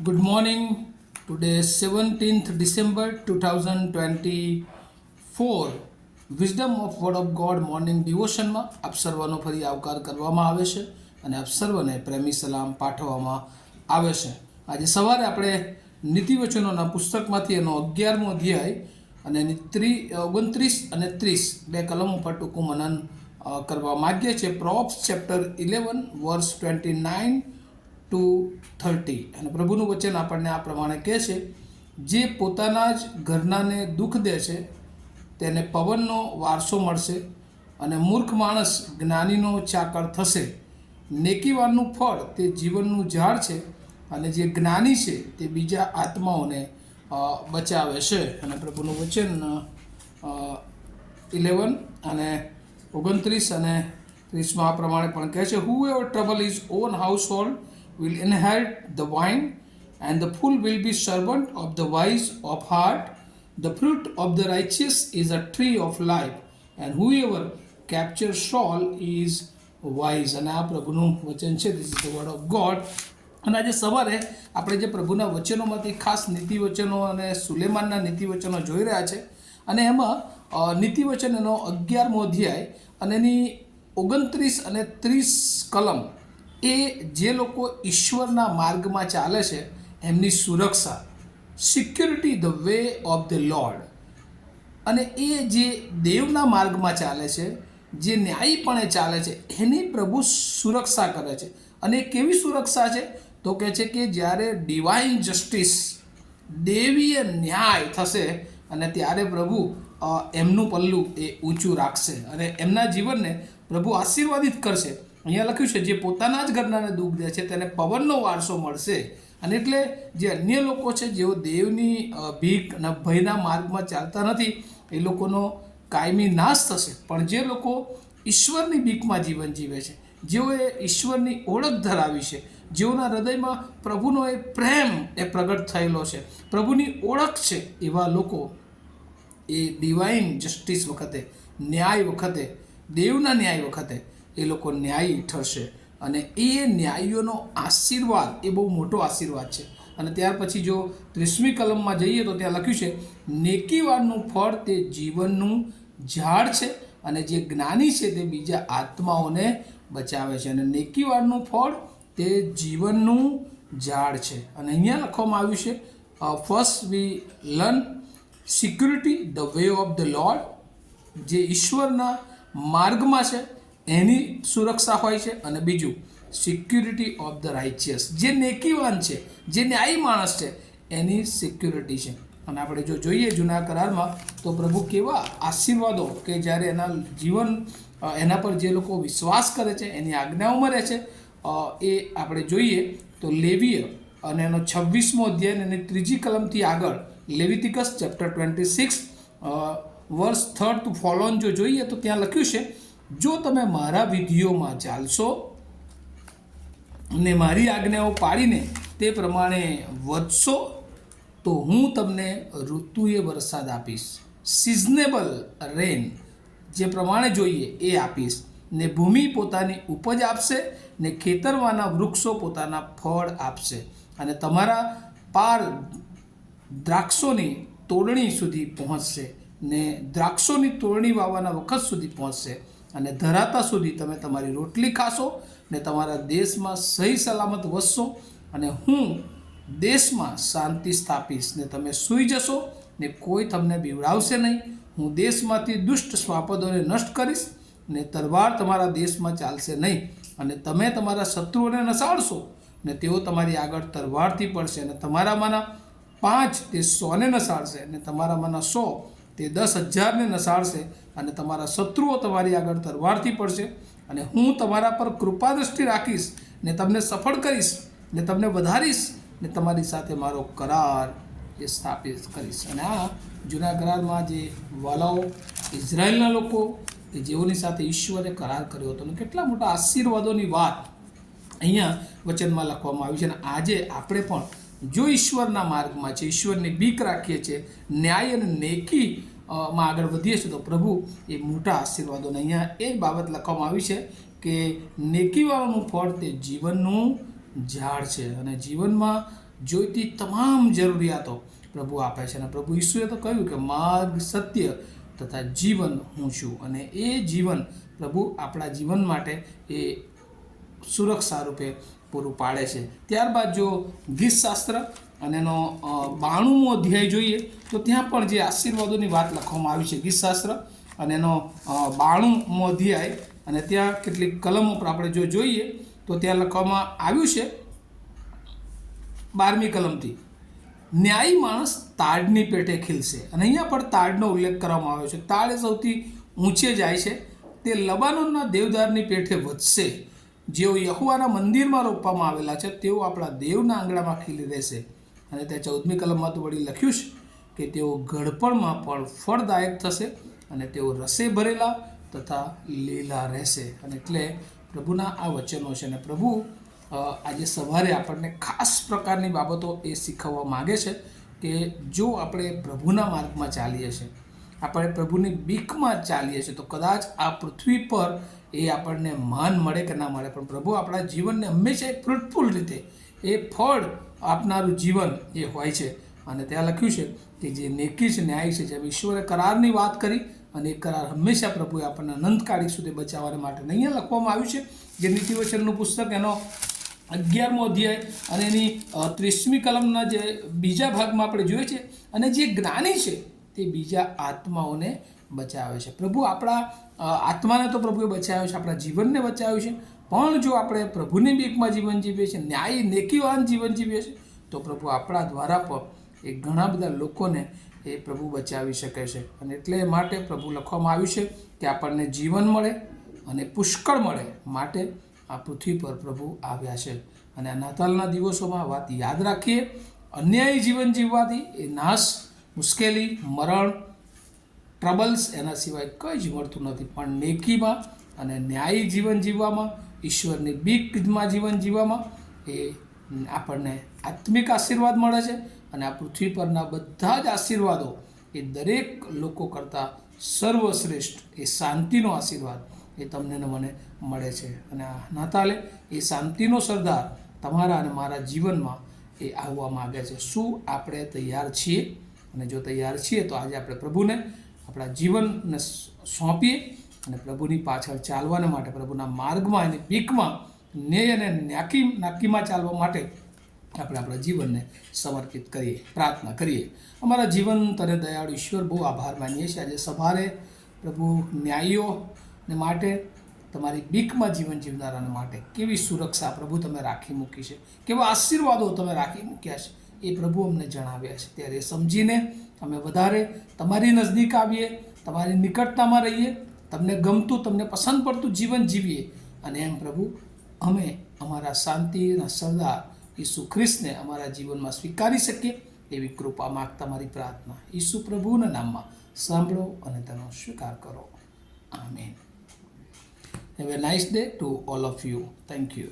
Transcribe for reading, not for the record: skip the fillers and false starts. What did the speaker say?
Good morning. Today is 17th December 2024. Wisdom of word of God morning ડિવોશનમાં આપ સર્વનો ફરી આવકાર કરવામાં આવે છે અને આપ સર્વને પ્રેમી સલામ પાઠવવામાં આવે છે. આજે સવારે આપણે નીતિવચનોના પુસ્તકમાંથી એનો 11મો અધ્યાય અને એની 29 અને 30 બે કલમ ઉપર ટૂંકું મનન કરવા માગીએ છીએ. પ્રોબ્સ ચેપ્ટર 11 વર્સ 29 to 30 અને પ્રભુનું વચન આપણને આ પ્રમાણે કહે છે, જે પોતાના જ ઘરનાને દુઃખ દે છે તેને પવનનો વારસો મળશે અને મૂર્ખ માણસ જ્ઞાનીનો ચાકર થશે. નેકીવાનનું ફળ તે જીવનનું ઝાડ છે અને જે જ્ઞાની છે તે બીજા આત્માઓને બચાવે છે. અને પ્રભુનું વચન 11 અને 29 અને 30 આ પ્રમાણે પણ કહે છે, whoever trouble his own household will inherit the vine, and the fool will be servant of the wise of heart. The fruit of the righteous is a tree of life, and whoever captures soul is wise. અને આ પ્રભુનું વચન છે. This is the word of God. અને આજે સવારે આપણે જે પ્રભુના વચનોમાંથી ખાસ નીતિવચનો અને સુલેમાનના નીતિવચનો જોઈ રહ્યા છે, અને એમાં નીતિવચન એનો 11મો અધ્યાય અને એની 29 અને 30 કલમ એ જે લોકો ઈશ્વરના માર્ગમાં ચાલે છે એમની સુરક્ષા, security the way of the lord, અને એ જે દેવના માર્ગમાં ચાલે છે, જે ન્યાયીપણે ચાલે છે, એની પ્રભુ સુરક્ષા કરે છે. અને કેવી સુરક્ષા છે? તો કહે છે કે જ્યારે ડિવાઇન જસ્ટિસ, દેવીય ન્યાય થશે અને ત્યારે પ્રભુ એમનું પલ્લું એ ઊંચું રાખશે અને એમના જીવનને પ્રભુ આશીર્વાદિત કરશે. અહીંયા લખ્યું છે, જે પોતાના જ ઘરનાને દુઃખ દે છે તેને પવનનો વારસો મળશે. અને એટલે જે અન્ય લોકો છે જેઓ દેવની ભીખ અને ભયના માર્ગમાં ચાલતા નથી, એ લોકોનો કાયમી નાશ થશે. પણ જે લોકો ઈશ્વરની બીકમાં જીવન જીવે છે, જેઓએ ઈશ્વરની ઓળખ ધરાવી છે, જેઓના હૃદયમાં પ્રભુનો એ પ્રેમ એ પ્રગટ થયેલો છે, પ્રભુની ઓળખ છે, એવા લોકો એ ડિવાઇન જસ્ટિસ વખતે, ન્યાય વખતે, દેવના ન્યાય વખતે એ લોકો ન્યાયી ઠરશે. અને એ ન્યાયીઓનો આશીર્વાદ એ બહુ મોટો આશીર્વાદ છે. અને ત્યાર પછી જો 30મી કલમમાં જઈએ તો ત્યાં લખ્યું છે, નેકીવાનનું ફળ તે જીવનનું ઝાડ છે અને જે જ્ઞાની છે તે બીજા આત્માઓને બચાવે છે. અને નેકીવાનનું ફળ તે જીવનનું ઝાડ છે. અને અહીંયા લખવામાં આવ્યું છે, first we learn security the way of the lord, જે ઈશ્વરના માર્ગમાં છે એની સુરક્ષા હોય છે. અને બીજું સિક્યુરિટી ઓફ ધ રાઇચિયસ, જે નેકીવાન છે, જે ન્યાયી માણસ છે, એની સિક્યુરિટી છે. અને આપણે જો જોઈએ જૂના કરારમાં તો પ્રભુ કેવા આશીર્વાદો કે જ્યારે એના જીવન એના પર જે લોકો વિશ્વાસ કરે છે, એની આજ્ઞાઓ મળે છે, એ આપણે જોઈએ તો લેવીય અને એનો 26મો અધ્યાય અને 3જી કલમથી આગળ લેવિતિકસ ચેપ્ટર 26 વર્સ 3 to follow જો જોઈએ તો ત્યાં લખ્યું છે, જો તમે મારા વિધિઓમાં ચાલશો અને મારી આજ્ઞાઓ પાડીને તે પ્રમાણે વધશો તો હું તમને ઋતુએ વરસાદ આપીશ, સિઝનેબલ રેન જે પ્રમાણે જોઈએ એ આપીશ, ને ભૂમિ પોતાની ઉપજ આપશે, ને ખેતરમાંના વૃક્ષો પોતાના ફળ આપશે, અને તમારા પાર દ્રાક્ષોની તોડણી સુધી પહોંચશે, ને દ્રાક્ષોની તોડણી વાવવાના વખત સુધી પહોંચશે, અને ધરાતા સુધી તમે તમારી રોટલી ખાશો, ને તમારા દેશમાં સહી સલામત વસશો, અને હું દેશમાં શાંતિ સ્થાપીશ, ને તમે સૂઈ જશો, ને કોઈ તમને બીવડાવશે નહીં. હું દેશમાંથી દુષ્ટ શ્વાપદોને નષ્ટ કરીશ, ને તલવાર તમારા દેશમાં ચાલશે નહીં, અને તમે તમારા શત્રુઓને નસાડશો, ને તેઓ તમારી આગળ તલવારથી પડશે, અને તમારામાંના 5 તે 100ને નસાડશે, અને તમારામાંના 100 તે 10,000ને નસાડશે, અને તમારા શત્રુઓ તમારી આગળ તલવારથી પડશે. અને હું તમારા પર કૃપા દ્રષ્ટિ રાખીશ, ને તમને સફળ કરીશ, ને તમને વધારીશ, ને તમારી સાથે મારો કરાર એ સ્થાપિત કરીશ. અને આ જૂના કરારમાં જે વાલાઓ ઇઝરાયલના લોકો કે જેઓની સાથે ઈશ્વરે કરાર કર્યો હતો, અને કેટલા મોટા આશીર્વાદોની વાત અહીંયા વચનમાં લખવામાં આવી છે. અને આજે આપણે પણ જો ઈશ્વરના માર્ગમાં છે, ઈશ્વરની બીક રાખીએ છીએ, ન્યાય અને નેકી માં આગળ વધીએ છીએ, તો પ્રભુ એ મોટા આશીર્વાદોને અહીંયા એ બાબત લખવામાં આવી છે કે નેકીવાળાનું ફળ તે જીવનનું ઝાડ છે અને જીવનમાં જોઈતી તમામ જરૂરિયાતો પ્રભુ આપે છે. અને પ્રભુ ઈસુએ તો કહ્યું કે માર્ગ, સત્ય તથા જીવન હું છું. અને એ જીવન પ્રભુ આપણા જીવન માટે એ સુરક્ષા રૂપે પૂરું પાડે છે. ત્યારબાદ જો ગીતશાસ્ત્ર અને એનો 92મો અધ્યાય જોઈએ તો ત્યાં પણ જે આશીર્વાદોની વાત લખવામાં આવી છે, ગીતશાસ્ત્ર અને એનો 92મો અધ્યાય, અને ત્યાં કેટલીક કલમો પર આપણે જો જોઈએ તો ત્યાં લખવામાં આવ્યું છે 12મી કલમથી, ન્યાયી માણસ તાડની પેટે ખીલશે. અને અહીંયા પણ તાડનો ઉલ્લેખ કરવામાં આવ્યો છે. તાડ એ સૌથી ઊંચે જાય છે. તે લબાનોનના દેવદારની પેઠે વધશે. જેઓ યહોવાના મંદિરમાં રોપવામાં આવેલા છે તેઓ આપણા દેવના આંગણામાં ખીલી રહેશે. અને ત્યાં 14મી કલમમાં તો વળી લખ્યું છે કે તેઓ ગળપણમાં પણ ફળદાયક થશે અને તેઓ રસે ભરેલા તથા લીલા રહેશે. અને એટલે પ્રભુના આ વચનો છે. અને પ્રભુ આજે સવારે આપણને ખાસ પ્રકારની બાબતો એ શીખવવા માગે છે કે જો આપણે પ્રભુના માર્ગમાં ચાલીએ છીએ, આપણે પ્રભુની બીકમાં ચાલીએ છીએ, તો કદાચ આ પૃથ્વી પર એ આપણને માન મળે કે ના મળે, પણ પ્રભુ આપણા જીવનને હંમેશા એક ફ્રૂટફુલ રીતે એ ફળ આપનારું જીવન એ હોય છે. અને ત્યાં લખ્યું છે કે જે નેકી છે, ન્યાય છે, જેમ ઈશ્વરે કરારની વાત કરી અને એ કરાર હંમેશા પ્રભુએ આપણને અનંતકાળી સુધી બચાવવા માટે અહીંયા લખવામાં આવ્યું છે. જે નીતિવચનનું પુસ્તક એનો 11મો અધ્યાય અને એની 30મી કલમના જે બીજા ભાગમાં આપણે જોઈએ છે, અને જે જ્ઞાની છે તે બીજા આત્માઓને બચાવે છે. પ્રભુ આપણા આત્માને તો પ્રભુએ બચાવ્યો છે, આપણા જીવનને બચાવ્યું છે, પણ જો આપણે પ્રભુની બીકમાં જીવન જીવીએ છીએ, ન્યાયી નેકીવાન જીવન જીવીએ છીએ, તો પ્રભુ આપણા દ્વારા પણ એ ઘણા બધા લોકોને એ પ્રભુ બચાવી શકે છે. અને એટલે માટે પ્રભુ લખવામાં આવ્યું છે કે આપણને જીવન મળે અને પુષ્કળ મળે માટે આ પૃથ્વી પર પ્રભુ આવ્યા છે. અને આ નાતાલના દિવસોમાં વાત યાદ રાખીએ, અન્યાયી જીવન જીવવાથી એ નાશ, મુશ્કેલી, મરણ, ટ્રબલ્સ એના સિવાય કંઈ જ મળતું નથી. પણ નેકીમાં અને ન્યાયી જીવન જીવવામાં, ઈશ્વરની બીકમાં જીવન જીવવામાં એ આપણને આત્મિક આશીર્વાદ મળે છે. અને આ પૃથ્વી પરના બધા જ આશીર્વાદો એ દરેક લોકો કરતાં સર્વશ્રેષ્ઠ એ શાંતિનો આશીર્વાદ એ તમને ને મને મળે છે. અને આ નાતાલે એ શાંતિનો સરદાર તમારા અને મારા જીવનમાં એ આવવા માગે છે. શું આપણે તૈયાર છીએ? અને જો તૈયાર છીએ તો આજે આપણે પ્રભુને આપણા જીવનને સોંપીએ અને પ્રભુની પાછળ ચાલવાને માટે, પ્રભુના માર્ગમાં એની બીકમાં, ન્યાય અને નાકીમાં ચાલવા માટે આપણે આપણા જીવનને સમર્પિત કરીએ, પ્રાર્થના કરીએ. અમારા જીવંત અને દયાળુ ઈશ્વર, બહુ આભાર માનીએ છીએ આજે સવારે પ્રભુ ન્યાયીઓને માટે, તમારી બીકમાં જીવન જીવનારાને માટે કેવી સુરક્ષા પ્રભુ તમે રાખી મૂકી છે, કેવા આશીર્વાદો તમે રાખી મૂક્યા છે એ પ્રભુ અમને જણાવ્યા છે. ત્યારે એ સમજીને અમે વધારે તમારી નજદીક આવીએ, તમારી નિકટતામાં રહીએ, તમને ગમતું, તમને પસંદ પડતું જીવન જીવીએ. અને એમ પ્રભુ અમે અમારા શાંતિના સરદાર ઈસુ ખ્રિસ્તને અમારા જીવનમાં સ્વીકારી શકીએ એવી કૃપા માગતા મારી પ્રાર્થના ઈસુ પ્રભુના નામમાં સાંભળો અને તેનો સ્વીકાર કરો. Amen. Have a nice day to all of you. Thank you.